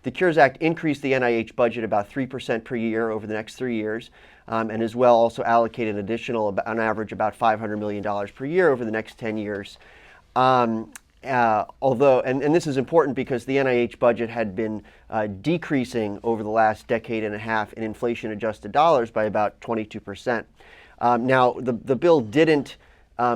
The Cures Act increased the NIH budget about 3% per year over the next 3 years, and as well also allocated an additional, on average, about $500 million per year over the next 10 years. Although, and this is important because the NIH budget had been decreasing over the last decade and a half in inflation-adjusted dollars by about 22%. Now, the bill didn't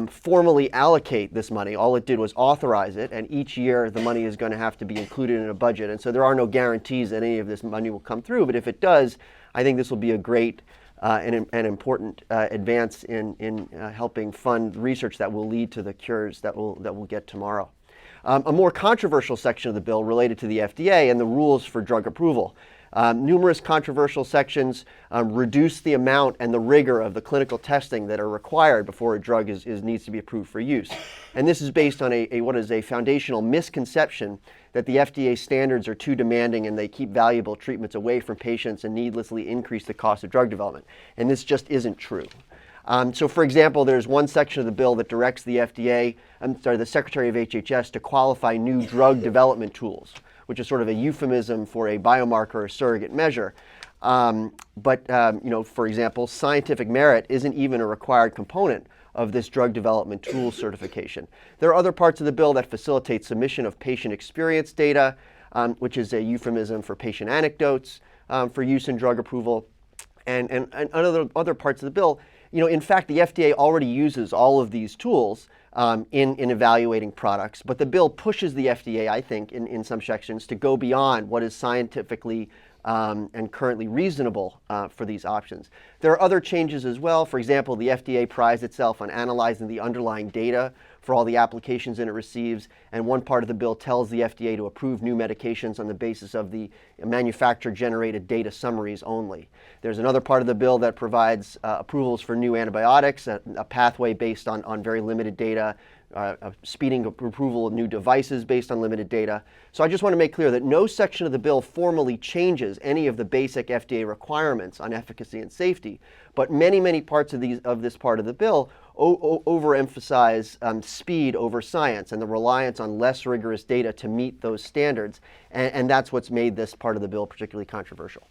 formally allocate this money. All it did was authorize it, and each year the money is going to have to be included in a budget. And so there are no guarantees that any of this money will come through, but if it does, I think this will be a great and important advance in helping fund research that will lead to the cures that we'll get tomorrow. A more controversial section of the bill related to the FDA and the rules for drug approval. Numerous controversial sections reduce the amount and the rigor of the clinical testing that are required before a drug needs to be approved for use. And this is based on what is a foundational misconception that the FDA standards are too demanding and they keep valuable treatments away from patients and needlessly increase the cost of drug development. And this just isn't true. So, for example, there's one section of the bill that directs the the Secretary of HHS to qualify new drug development tools, which is sort of a euphemism for a biomarker or surrogate measure. For example, scientific merit isn't even a required component of this drug development tool certification. There are other parts of the bill that facilitate submission of patient experience data, which is a euphemism for patient anecdotes for use in drug approval, and other parts of the bill. In fact, the FDA already uses all of these tools in evaluating products, but the bill pushes the FDA, I think, in some sections to go beyond what is scientifically and currently reasonable for these options. There are other changes as well. For example, the FDA prides itself on analyzing the underlying data for all the applications that it receives, and one part of the bill tells the FDA to approve new medications on the basis of the manufacturer-generated data summaries only. There's another part of the bill that provides approvals for new antibiotics, a pathway based on very limited data, speeding approval of new devices based on limited data. So I just want to make clear that no section of the bill formally changes any of the basic FDA requirements on efficacy and safety, but many parts of this part of the bill overemphasize speed over science and the reliance on less rigorous data to meet those standards, and that's what's made this part of the bill particularly controversial.